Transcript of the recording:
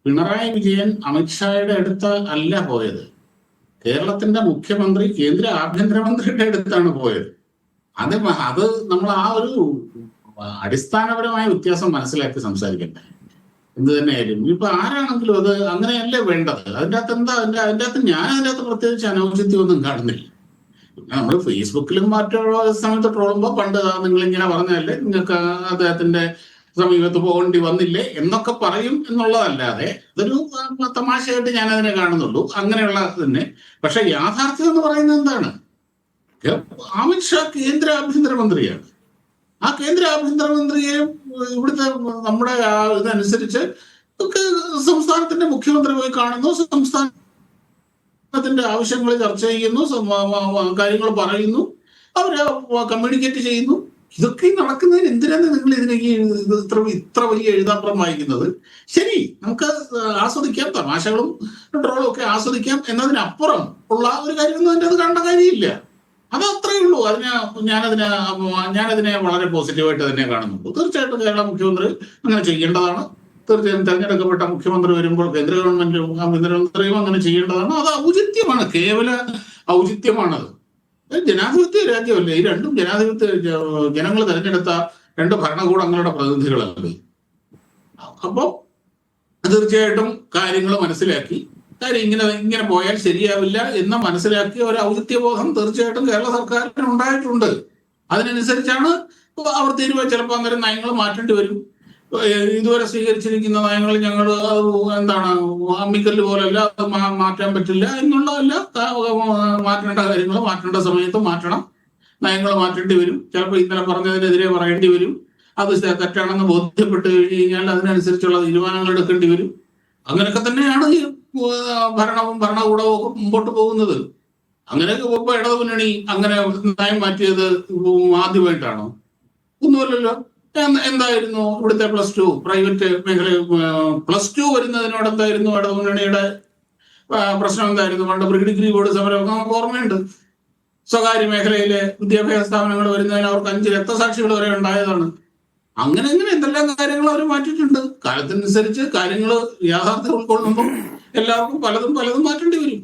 പിണറായി വിജയൻ അമിത്ഷായുടെ അടുത്ത് അല്ല പോയത്. കേരളത്തിന്റെ മുഖ്യമന്ത്രി കേന്ദ്ര ആഭ്യന്തരമന്ത്രിയുടെ അടുത്താണ് പോയത്. അത് നമ്മൾ ആ ഒരു അടിസ്ഥാനപരമായ വ്യത്യാസം മനസ്സിലാക്കി സംസാരിക്കണ്ടേ. എന്ത് തന്നെയായാലും ഇപ്പൊ ആരാണെങ്കിലും അത് അങ്ങനെയല്ലേ വേണ്ടത്. അതിൻ്റെ അകത്ത് ഞാൻ അതിൻ്റെ അകത്ത് പ്രത്യേകിച്ച് അനൗചിത്യമൊന്നും കാണുന്നില്ല. നമ്മൾ ഫേസ്ബുക്കിലും മറ്റുള്ള സമയത്ത് ട്രോളുമ്പോ പണ്ട് നിങ്ങളിങ്ങനെ പറഞ്ഞല്ലേ, നിങ്ങൾക്ക് അദ്ദേഹത്തിന്റെ സമീപത്ത് പോകേണ്ടി വന്നില്ലേ എന്നൊക്കെ പറയും എന്നുള്ളതല്ലാതെ ഇതൊരു തമാശയായിട്ട് ഞാൻ അതിനെ കാണുന്നുള്ളൂ. അങ്ങനെയുള്ള തന്നെ. പക്ഷെ യാഥാർത്ഥ്യം എന്ന് പറയുന്നത് എന്താണ്? അമിത്ഷാ കേന്ദ്ര ആഭ്യന്തരമന്ത്രിയാണ്. ആ കേന്ദ്ര ആഭ്യന്തരമന്ത്രിയെ ഇവിടുത്തെ നമ്മുടെ ഇതനുസരിച്ച് സംസ്ഥാനത്തിന്റെ മുഖ്യമന്ത്രി പോയി കാണുന്നു, സംസ്ഥാനത്തിന്റെ ആവശ്യങ്ങൾ ചർച്ച ചെയ്യുന്നു, കാര്യങ്ങൾ പറയുന്നു, അവരെ കമ്മ്യൂണിക്കേറ്റ് ചെയ്യുന്നു. ഇതൊക്കെ നടക്കുന്നതിന് എന്തിനാണ് നിങ്ങൾ ഇതിലേക്ക് ഇത്ര വലിയ എഴുതാപ്പുറം വായിക്കുന്നത്? ശരി, നമുക്ക് ആസ്വദിക്കാം, തമാശകളും ട്രോളും ഒക്കെ ആസ്വദിക്കാം. എന്നതിനപ്പുറം ഉള്ള ഒരു കാര്യമൊന്നും അതിൻ്റെ അത് കണ്ട കാര്യമില്ല. അത് അത്രയേ ഉള്ളൂ. ഞാനതിനെ വളരെ പോസിറ്റീവായിട്ട് തന്നെ കാണുന്നുള്ളൂ. തീർച്ചയായിട്ടും കേരള മുഖ്യമന്ത്രി അങ്ങനെ ചെയ്യേണ്ടതാണ്. തീർച്ചയായും തെരഞ്ഞെടുക്കപ്പെട്ട മുഖ്യമന്ത്രി വരുമ്പോൾ കേന്ദ്ര ഗവൺമെന്റും ആഭ്യന്തരമന്ത്രിയും അങ്ങനെ ചെയ്യേണ്ടതാണ്. അത് ഔചിത്യമാണ്, കേവല ഔചിത്യമാണത്. ജനാധിപത്യ രാജ്യമല്ലേ. ഈ രണ്ടും ജനങ്ങൾ തെരഞ്ഞെടുത്ത രണ്ട് ഭരണകൂടങ്ങളുടെ പ്രതിനിധികളല്ലേ. അപ്പോൾ തീർച്ചയായിട്ടും കാര്യങ്ങൾ മനസ്സിലാക്കി, കാര്യം ഇങ്ങനെ പോയാൽ ശരിയാവില്ല എന്ന് മനസ്സിലാക്കിയ ഒരു ഔചിത്യബോധം തീർച്ചയായിട്ടും കേരള സർക്കാരിന് ഉണ്ടായിട്ടുണ്ട്. അതിനനുസരിച്ചാണ് അവർ തീരുമാനം. ചിലപ്പോൾ അന്നേരം നയങ്ങൾ മാറ്റേണ്ടി വരും. ഇതുവരെ സ്വീകരിച്ചിരിക്കുന്ന നയങ്ങൾ ഞങ്ങൾ എന്താണ് അമ്മിക്കല്ല് പോലല്ല, അത് മാറ്റാൻ പറ്റില്ല എന്നുള്ളതല്ല. മാറ്റേണ്ട കാര്യങ്ങൾ മാറ്റേണ്ട സമയത്ത് മാറ്റണം. നയങ്ങൾ മാറ്റേണ്ടി വരും. ചിലപ്പോൾ ഇന്നലെ പറഞ്ഞതിനെതിരെ പറയേണ്ടി വരും. അത് തെറ്റാണെന്ന് ബോധ്യപ്പെട്ട് കഴിഞ്ഞാൽ അതിനനുസരിച്ചുള്ള തീരുമാനങ്ങൾ എടുക്കേണ്ടി വരും. അങ്ങനെയൊക്കെ തന്നെയാണ് ഈ ഭരണകൂടവും ഒക്കെ മുമ്പോട്ട് പോകുന്നത്. അങ്ങനെയൊക്കെ പോകുമ്പോൾ ഇടതു മുന്നണി അങ്ങനെ നയം മാറ്റിയത് ആദ്യമായിട്ടാണോ? ഒന്നുമല്ലല്ലോ. എന്തായിരുന്നു ഇവിടുത്തെ +2 പ്രൈവറ്റ് മേഖല +2 വരുന്നതിനോട് എന്തായിരുന്നു ഇടതു മുന്നണിയുടെ പ്രശ്നം? എന്തായിരുന്നു? പണ്ട് പ്രീ ഡിഗ്രി ബോർഡ് സമരമൊക്കെ നമുക്ക് ഓർമ്മയുണ്ട്. സ്വകാര്യ മേഖലയിലെ വിദ്യാഭ്യാസ സ്ഥാപനങ്ങൾ വരുന്നതിന് അവർക്ക് 5 രക്തസാക്ഷികൾ വരെ ഉണ്ടായതാണ്. അങ്ങനെ എന്തെല്ലാം കാര്യങ്ങൾ അവർ മാറ്റിയിട്ടുണ്ട്. കാലത്തിനനുസരിച്ച് കാര്യങ്ങൾ യാഥാർത്ഥ്യം ഉൾക്കൊള്ളുമ്പോൾ എല്ലാവർക്കും പലതും മാറ്റേണ്ടി വരും.